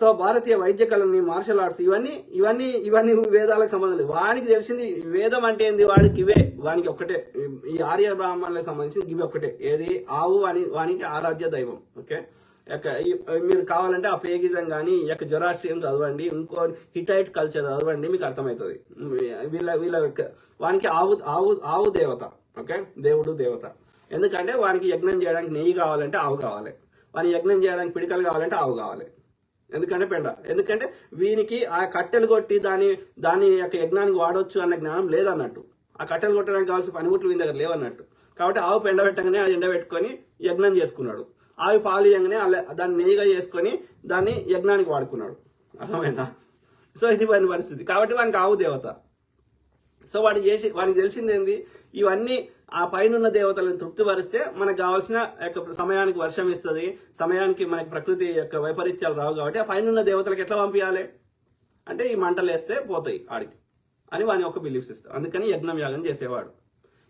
So భారతీయ వైద్య కళని, martial arts, ఇవన్నీ ఇవన్నీ ఇవన్నీ వేదాలకు సంబంధం లేదు. వానికి తెలిసింది వేదం అంటే ఏంది, వాడికి ఇవే, వానికి ఒక్కటే. ఈ ఆర్య బ్రాహ్మణులకు సంబంధించి ఇవి ఒక్కటే. ఏది, ఆవు అని వానికి ఆరాధ్య దైవం. ఓకే, మీరు కావాలంటే ఆ పేగిజం కానీ జొరాస్ట్రియన్ చదవండి, ఇంకో హిటైట్ కల్చర్ చదవండి, మీకు అర్థమవుతుంది. వీళ్ళ వానికి ఆవు దేవత. ఓకే, దేవుడు దేవత. ఎందుకంటే వానికి యజ్ఞం చేయడానికి నెయ్యి కావాలంటే ఆవు కావాలి, వాని యజ్ఞం చేయడానికి పిడికలు కావాలంటే ఆవు కావాలి. ఎందుకంటే పెండ, ఎందుకంటే వీనికి ఆ కట్టెలు కొట్టి దాని యొక్క యజ్ఞానికి వాడవచ్చు అన్న జ్ఞానం లేదన్నట్టు. ఆ కట్టెలు కొట్టడానికి కావాల్సిన పనిముట్లు వీని దగ్గర లేవన్నట్టు. కాబట్టి ఆవు పెండ పెట్టగానే అది ఎండబెట్టుకొని యజ్ఞం చేసుకున్నాడు. ఆవు పాలు ఇయ్యంగానే దాన్ని నెయ్యిగా చేసుకొని దాన్ని యజ్ఞానికి వాడుకున్నాడు. అర్థమైందా? సో ఇది వాని పరిస్థితి. కాబట్టి వానికి ఆవు దేవత. సో వానికి తెలిసింది ఏంది, ఇవన్నీ ఆ పైన దేవతలను తృప్తిపరిస్తే మనకు కావాల్సిన సమయానికి వర్షం ఇస్తుంది, సమయానికి మనకి ప్రకృతి యొక్క వైపరీత్యాలు రావు. కాబట్టి ఆ పైన దేవతలకు ఎట్లా పంపించాలి అంటే ఈ మంటలు వేస్తే పోతాయి ఆడికి అని వాని ఒక బిలీఫ్ సిస్టమ్. అందుకని యజ్ఞం యాగం చేసేవాడు.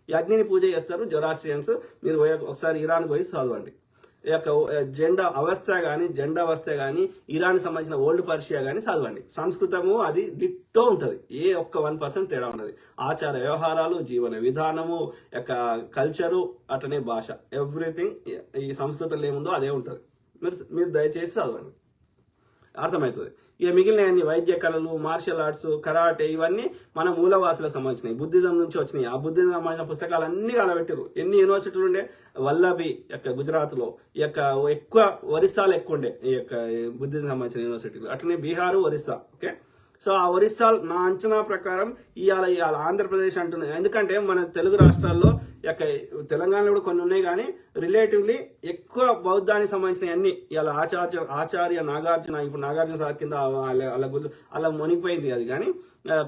ఈ అగ్నిని పూజ చేస్తారు జొరాస్ట్రియన్స్. మీరు ఒకసారి ఇరాన్ పోయి చదవండి. ఈ యొక్క జెండా అవస్థ కానీ ఇరాన్ సంబంధించిన ఓల్డ్ పర్షియా కానీ చదవండి. సంస్కృతము అది డిట్టో ఉంటుంది, ఏ ఒక్క 1% తేడా ఉండదు. ఆచార వ్యవహారాలు, జీవన విధానము, యొక్క కల్చరు, అట్లనే భాష, ఎవ్రీథింగ్ ఈ సంస్కృతంలో ఏముందో అదే ఉంటుంది. మీరు దయచేసి చదవండి, అర్థమవుతుంది. ఇక మిగిలిన వైద్య కళలు, మార్షల్ ఆర్ట్స్, కరాటే, ఇవన్నీ మన మూలవాసులకు సంబంధించినవి, బుద్ధిజం నుంచి వచ్చినాయి. ఆ బుద్ధిజం సంబంధించిన పుస్తకాలు అన్ని కలబెట్టారు. ఎన్ని యూనివర్సిటీలు ఉండే, వల్లభి యొక్క గుజరాత్లో, ఈ యొక్క ఎక్కువ ఒరిస్సాలో ఎక్కువ ఉండే ఈ యొక్క బుద్ధిజం సంబంధించిన యూనివర్సిటీలు, అట్లనే బీహారు, ఒరిస్సా. ఓకే, సో ఆ ఒరిస్సా నా అంచనా ప్రకారం ఇవాళ ఆంధ్రప్రదేశ్ అంటున్నాయి. ఎందుకంటే మన తెలుగు రాష్ట్రాల్లో తెలంగాణలో కూడా కొన్ని ఉన్నాయి, కానీ రిలేటివ్లీ ఎక్కువ బౌద్ధానికి సంబంధించిన అన్ని ఇవాళ ఆచార్య నాగార్జున, ఇప్పుడు నాగార్జున సార్ కింద అలా మునిగిపోయింది అది.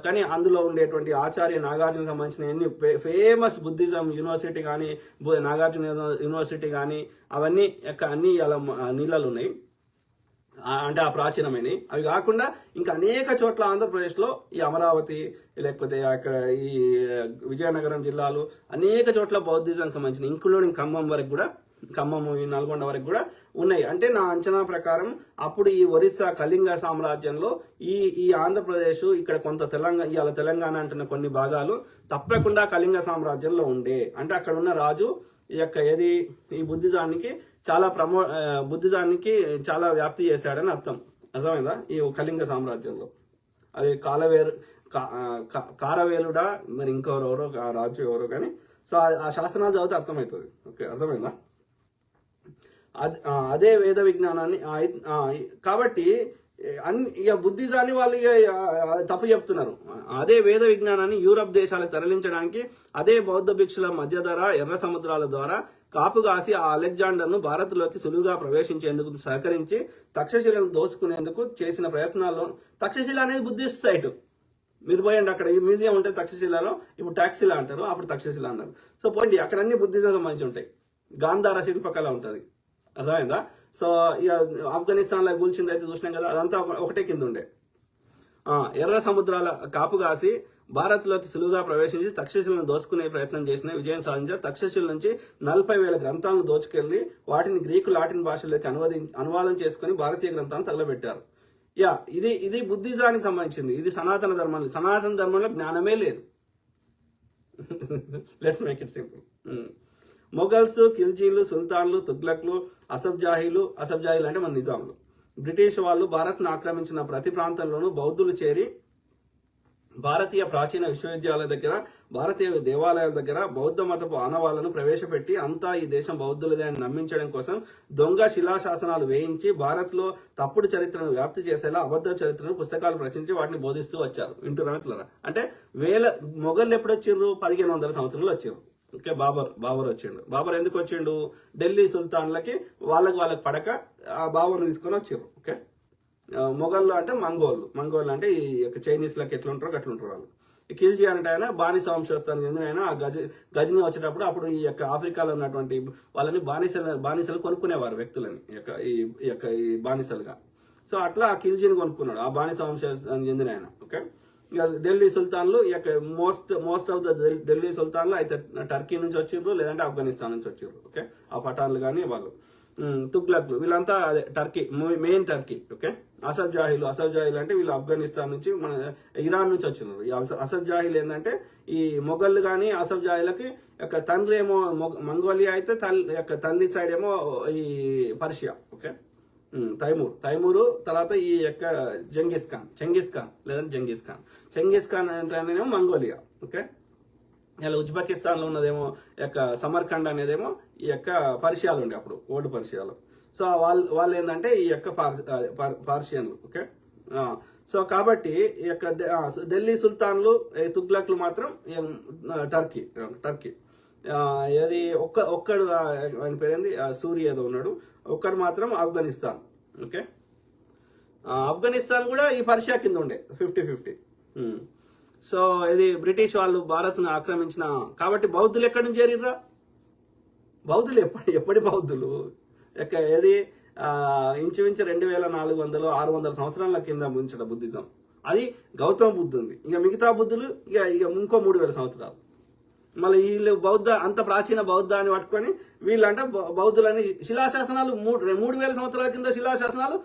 కానీ అందులో ఉండేటువంటి ఆచార్య నాగార్జున సంబంధించిన అన్ని ఫేమస్ బుద్ధిజం యూనివర్సిటీ కానీ, నాగార్జున యూనివర్సిటీ కానీ, అవన్నీ అన్ని ఇలా నీళ్ళలు ఉన్నాయి. అంటే ఆ ప్రాచీనమైనవి. అవి కాకుండా ఇంకా అనేక చోట్ల ఆంధ్రప్రదేశ్లో ఈ అమరావతి, లేకపోతే అక్కడ ఈ విజయనగరం జిల్లాలు అనేక చోట్ల బౌద్ధిజానికి సంబంధించిన, ఇంక్లూడింగ్ ఖమ్మం వరకు కూడా, ఖమ్మము, ఈ నల్గొండ వరకు కూడా ఉన్నాయి. అంటే నా అంచనా ప్రకారం అప్పుడు ఈ ఒరిస్సా కళింగ సామ్రాజ్యంలో ఈ ఆంధ్రప్రదేశ్, ఇక్కడ కొంత తెలంగాణ అంటున్న కొన్ని భాగాలు తప్పకుండా కళింగ సామ్రాజ్యంలో ఉండే. అంటే అక్కడ ఉన్న రాజు ఈ బుద్ధిజానికి చాలా వ్యాప్తి చేశాడని అర్థం. అర్థమైందా? ఈ కళింగ సామ్రాజ్యంలో అది కారవేలుడా మరి ఇంకెవరెవరో రాజు ఎవరో, కానీ సో ఆ శాసనాలు చదివితే అర్థమవుతుంది. ఓకే, అర్థమైందా? అదే వేద విజ్ఞానాన్ని కాబట్టి ఇక బుద్ధిజాన్ని వాళ్ళు తప్పు చెప్తున్నారు. అదే వేద విజ్ఞానాన్ని యూరప్ దేశాలకు తరలించడానికి అదే బౌద్ధ భిక్షుల మధ్యధర ఎర్ర సముద్రాల ద్వారా కాపుగాసి ఆ అలెగ్జాండర్ను భారత్లోకి సులువుగా ప్రవేశించేందుకు సహకరించి తక్షశిలను దోచుకునేందుకు చేసిన ప్రయత్నాల్లో, తక్షశిల అనేది బుద్ధిస్ట్ సైట్. మీరు పోయండి, అక్కడ ఈ మ్యూజియం ఉంటుంది తక్షశిలలో, ఇప్పుడు టాక్సిలా అంటారు, అప్పుడు తక్షశిల అంటారు. సో పోండి, అక్కడ అన్ని బుద్ధిజం సంబంధించి ఉంటాయి. గాంధార శిల్పకళ ఉంటుంది. అర్థమైందా? సో ఇక ఆఫ్ఘనిస్తాన్లో కూల్చింది అయితే చూసినాం కదా, అదంతా ఒకటే కింద ఉండే. ఎర్ర సముద్రాల కాపుగాసి భారత్లోకి సులువుగా ప్రవేశించి తక్షశిలను దోచుకునే ప్రయత్నం చేసిన విజయం సాధించారు. తక్షశిల నుంచి 40,000 గ్రంథాలను దోచుకెళ్లి వాటిని గ్రీకు, లాటిన్ భాషల్లోకి అనువాదం చేసుకుని భారతీయ గ్రంథాలను తగలబెట్టారు. ఇది బుద్ధిజానికి సంబంధించింది. ఇది సనాతన ధర్మంలో జ్ఞానమే లేదు. Let's make it simple. Mughals, ఖిల్జీలు, సుల్తాన్లు, తుగ్లక్లు, అసబ్జాహీలు అంటే మన నిజాంలు, బ్రిటిష్ వాళ్ళు భారత్ను ఆక్రమించిన ప్రతి ప్రాంతంలోనూ బౌద్ధులు చేరి భారతీయ ప్రాచీన విశ్వవిద్యాలయాల దగ్గర, భారతీయ దేవాలయాల దగ్గర బౌద్ధ మతపు ఆనవాళ్లను ప్రవేశపెట్టి అంతా ఈ దేశం బౌద్ధులదే అని నమ్మించడం కోసం దొంగ శిలాశాసనాలు వేయించి భారత్లో తప్పుడు చరిత్రను వ్యాప్తి చేసేలా అబద్ధ చరిత్రను పుస్తకాలు రచించి వాటిని బోధిస్తూ వచ్చారు. వింటున్నారా? అంటే మొఘళ్ళు ఎప్పుడు వచ్చిండ్రు? 1500 సంవత్సరంలో వచ్చారు. ఓకే, బాబర్ వచ్చిండు. బాబర్ ఎందుకు వచ్చిండు? ఢిల్లీ సుల్తాన్లకి వాళ్ళకి పడక ఆ బాబర్ని తీసుకొని వచ్చారు. ఓకే, మొఘళ్ళు అంటే మంగోళ్ళు అంటే ఈ యొక్క చైనీస్లకి ఎట్లుంటారో అట్లుంటారు వాళ్ళు. ఖిల్జీ అంటే ఆయన బానిస వంశస్థానికి చెందిన ఆయన. ఆ గజని వచ్చేటప్పుడు అప్పుడు ఈ యొక్క ఆఫ్రికాలో ఉన్నటువంటి వాళ్ళని బానిసలు కొనుక్కునేవారు, వ్యక్తులని ఈ బానిసలుగా. సో అట్లా ఆ ఖిల్జీని కొనుక్కున్నాడు, ఆ బానిస వంశానికి చెందిన ఆయన. ఓకే, ఇక ఢిల్లీ సుల్తాన్లు మోస్ట్ ఆఫ్ ద ఢిల్లీ సుల్తాన్లు అయితే టర్కీ నుంచి వచ్చిర్రు, లేదంటే ఆఫ్ఘనిస్తాన్ నుంచి వచ్చిర్రు. ఓకే, ఆ పఠాన్లు కానీ వాళ్ళు. తుగ్లక్లు వీళ్ళంతా అదే Turkey main Turkey. Okay, Asaf జాహీలు అంటే వీళ్ళు ఆఫ్ఘనిస్తాన్ నుంచి మన ఇరాన్ నుంచి వచ్చినారు. ఈ అసఫ్ జాహీలు ఏంటంటే ఈ మొఘళ్ళు కానీ అసఫ్ జాహీలకి యొక్క తండ్రి ఏమో మంగోలియా అయితే యొక్క తల్లి సైడ్ ఏమో ఈ పర్షియా. ఓకే, తైమూరు తర్వాత ఈ యొక్క చెంగిస్ ఖాన్ లేదంటే చెంగిస్ ఖాన్ అంటేనేమో మంగోలియా. ఓకే, ఇలా ఉజ్బెకిస్తాన్లో ఉన్నదేమో యొక్క సమర్ఖండ్ అనేదేమో ఈ యొక్క పర్షియాలు ఉండే అప్పుడు ఓల్డ్ పర్షియాలు. సో వాళ్ళు ఏంటంటే ఈ యొక్క పార్షియన్లు. ఓకే, సో కాబట్టి ఈ యొక్క ఢిల్లీ సుల్తాన్లు తుగ్లక్లు మాత్రం టర్కీ. ఏది ఒక్కడు ఆయన పేరేంది సూర్య ఏదో ఉన్నాడు, ఒక్కడు మాత్రం ఆఫ్ఘనిస్తాన్. ఓకే, ఆఫ్ఘనిస్తాన్ కూడా ఈ పర్షియా కింద ఉండే 50-50. సో ఇది బ్రిటిష్ వాళ్ళు భారత్ను ఆక్రమించిన కాబట్టి బౌద్ధులు ఎక్కడి నుంచి చేరిర్రా? బౌద్ధులు ఎప్పటి బౌద్ధులు ఏది ఇంచుమించు 2400-600 సంవత్సరాల కింద ముంచడం బుద్ధిజం. అది గౌతమ బుద్ధుంది. ఇక మిగతా బుద్ధులు ఇక ఇంకో 3000 సంవత్సరాలు. మళ్ళీ వీళ్ళు అంత ప్రాచీన బౌద్ధాన్ని పట్టుకొని వీళ్ళంటే బౌద్ధులని శిలాశాసనాలు 3000 సంవత్సరాల కింద శిలాశాసనాలు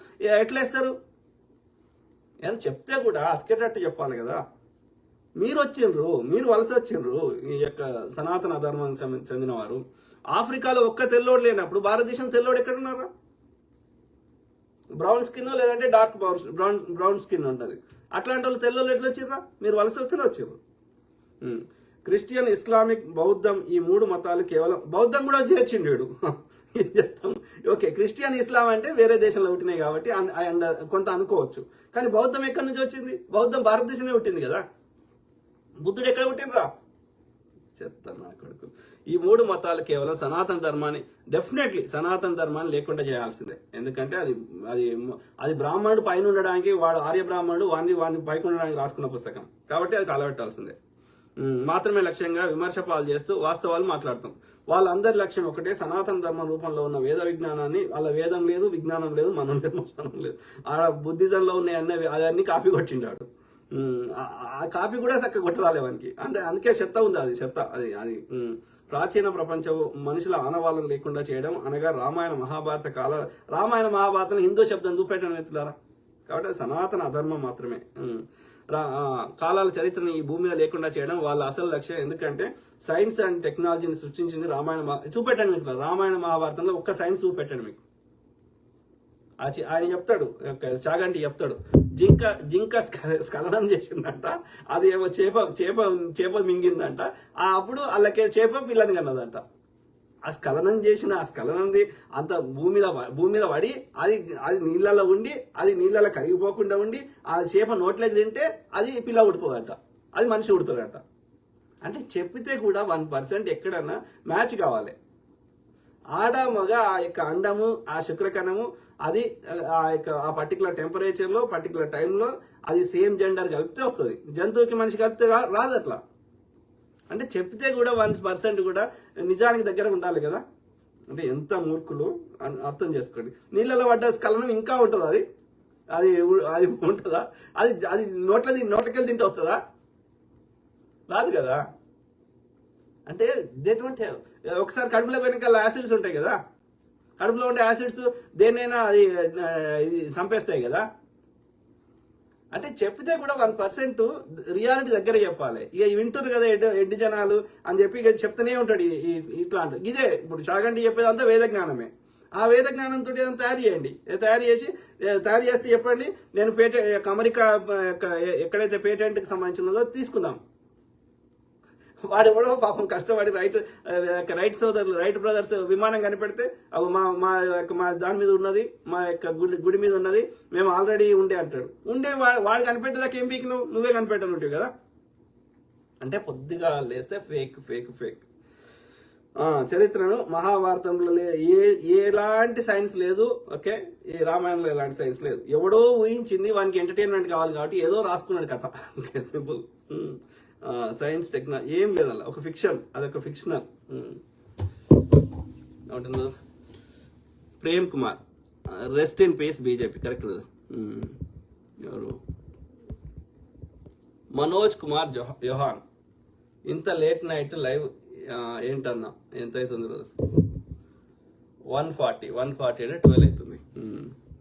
ఎట్లేస్తారు? ఏదో చెప్తే కూడా అతికేటట్టు చెప్పాలి కదా. మీరు వలస వచ్చిండ్రు ఈ యొక్క సనాతన ధర్మానికి చెందిన వారు. ఆఫ్రికాలో ఒక్క తెల్లోడు లేనప్పుడు భారతదేశం తెల్లోడు ఎక్కడున్నారా? బ్రౌన్ స్కిన్ లేదంటే డార్క్ బ్రౌన్ స్కిన్ ఉంటుంది. అట్లాంటి వాళ్ళు తెల్లోళ్ళు ఎట్లా వచ్చిర్రా? మీరు వలస వచ్చిర్రు. క్రిస్టియన్, ఇస్లామిక్, బౌద్ధం ఈ 3 మతాలు కేవలం బౌద్ధం కూడా చేర్చిండు. చెప్తాం. ఓకే, క్రిస్టియన్, ఇస్లాం అంటే వేరే దేశంలో పుట్టినాయి కాబట్టి కొంత అనుకోవచ్చు. కానీ బౌద్ధం ఎక్కడి నుంచి వచ్చింది? బౌద్ధం భారతదేశమే పుట్టింది కదా. బుద్ధుడు ఎక్కడ పుట్టినరా? చెప్తాను నా కొడుకు. ఈ 3 మతాలు కేవలం సనాతన ధర్మాన్ని డెఫినెట్లీ సనాతన ధర్మాన్ని లేకుండా చేయాల్సిందే. ఎందుకంటే అది బ్రాహ్మణుడు పైన ఉండడానికి, వాడు ఆర్య బ్రాహ్మణుడు వాడిని పైకి ఉండడానికి రాసుకున్న పుస్తకం కాబట్టి అది కలబెట్టాల్సిందే. మాత్రమే లక్ష్యంగా విమర్శ పాలు చేస్తూ వాస్తవాలు మాట్లాడతాం. వాళ్ళందరి లక్ష్యం ఒకటే, సనాతన ధర్మం రూపంలో ఉన్న వేద విజ్ఞానాన్ని, వాళ్ళ వేదం లేదు, విజ్ఞానం లేదు, మనం లేదు, మోసం లేదు. ఆ బుద్ధిజంలో ఉన్న అవన్నీ కాపీ కొట్టిండాడు. ఆ కాపీ కూడా చక్కగా కొట్టరాలేవానికి. అందుకే చెత్త ఉంది. అది ప్రాచీన ప్రపంచం మనుషుల ఆనవాళ్ళం లేకుండా చేయడం అనగా రామాయణ మహాభారతం హిందూ శబ్దం చూపెట్టడం ఎత్తులారా. కాబట్టి అది సనాతన అధర్మం మాత్రమే. కాలాల చరిత్రని ఈ భూమి మీద లేకుండా చేయడం వాళ్ళ అసలు లక్ష్యం. ఎందుకంటే సైన్స్ అండ్ టెక్నాలజీని సృష్టించింది చూపెట్టండి మీకు. రామాయణ మహాభారతంలో ఒక్క సైన్స్ చూపెట్టండి మీకు. ఆయన చెప్తాడు, చాగంటి చెప్తాడు, జింక స్ఖలనం చేసిందంట, అది ఏమో చేప మింగిందంట. అప్పుడు వాళ్ళకి చేప పిల్లని కన్నదంట. ఆ స్ఖలనంది అంత భూమి మీద పడి అది నీళ్ళలో ఉండి, అది నీళ్ళలో కరిగిపోకుండా ఉండి, ఆ చేప నోట్లోకి తింటే అది పిల్ల ఉడుతుందంట, అది మనిషి ఉడుతుందంట. అంటే చెప్పితే కూడా 1% ఎక్కడన్నా మ్యాచ్ కావాలి. ఆడ మగ ఆ యొక్క అండము, ఆ శుక్రకణము, అది ఆ పర్టికులర్ టెంపరేచర్లో పర్టికులర్ టైంలో అది సేమ్ జెండర్ కలిపితే వస్తుంది. జంతువుకి మనిషి కలిపితే రాదు అట్లా. అంటే చెప్తే కూడా 1% కూడా నిజానికి దగ్గర ఉండాలి కదా. అంటే ఎంత మూర్ఖులు అర్థం చేసుకోండి. నీళ్ళలో పడ్డ స్ఖలనం ఇంకా ఉంటుంది. అది ఉంటుందా? అది నోట్లకెళ్ళి తింటే వస్తుందా? రాదు కదా. అంటే దే డోంట్ హ్యావ్. ఒకసారి కడుపులో పోయినాక యాసిడ్స్ ఉంటాయి కదా, కడుపులో ఉండే యాసిడ్స్ దేన్నైనా అది చంపేస్తాయి కదా. అంటే చెప్తే కూడా 1% రియాలిటీ దగ్గర చెప్పాలి. ఇక వింటారు కదా ఎడ్డి జనాలు అని చెప్పి ఇక చెప్తూనే ఉంటాడు ఇట్లాంటి. ఇదే ఇప్పుడు చాగంటి చెప్పేదంతా వేద జ్ఞానమే. ఆ వేద జ్ఞానంతో తయారు చేయండి. తయారు చేస్తే చెప్పండి. నేను అమెరికా ఎక్కడైతే పేటెంట్కి సంబంధించినదో తీసుకుందాం. వాడు ఎవడో పాపం కష్టపడి రైట్ సోదరులు, రైట్ బ్రదర్స్ విమానం కనిపెడితే అవి మా దాని మీద ఉన్నది, మా యొక్క గుడి మీద ఉన్నది, మేము ఆల్రెడీ అంటాడు. వాడు కనిపెట్టేదాకా ఏం పీకి నువ్వే కనిపెట్టాలంటావు కదా. అంటే పొద్దుగా లేస్తే ఫేక్. చరిత్రను మహాభారతంలో ఎలాంటి సైన్స్ లేదు. ఓకే, ఈ రామాయణంలో ఎలాంటి సైన్స్ లేదు. ఎవడో ఊహించింది, వానికి ఎంటర్టైన్మెంట్ కావాలి కాబట్టి ఏదో రాసుకున్నాడు కథ. Okay, simple. సైన్స్ టెక్నాలజీ ఏం లేదಲ್ಲ, ఒక ఫిక్షన్, అదొక fictional. Prem Kumar, rest in peace, BJP. Correct కదా. ఎవరు? మనోజ్ కుమార్ యోహాన్. ఇంత లేట్ నైట్ లైవ్ ఏంటన్నా, ఎంత అవుతుంది రోజు? 140 అంటే 12 అవుతుంది.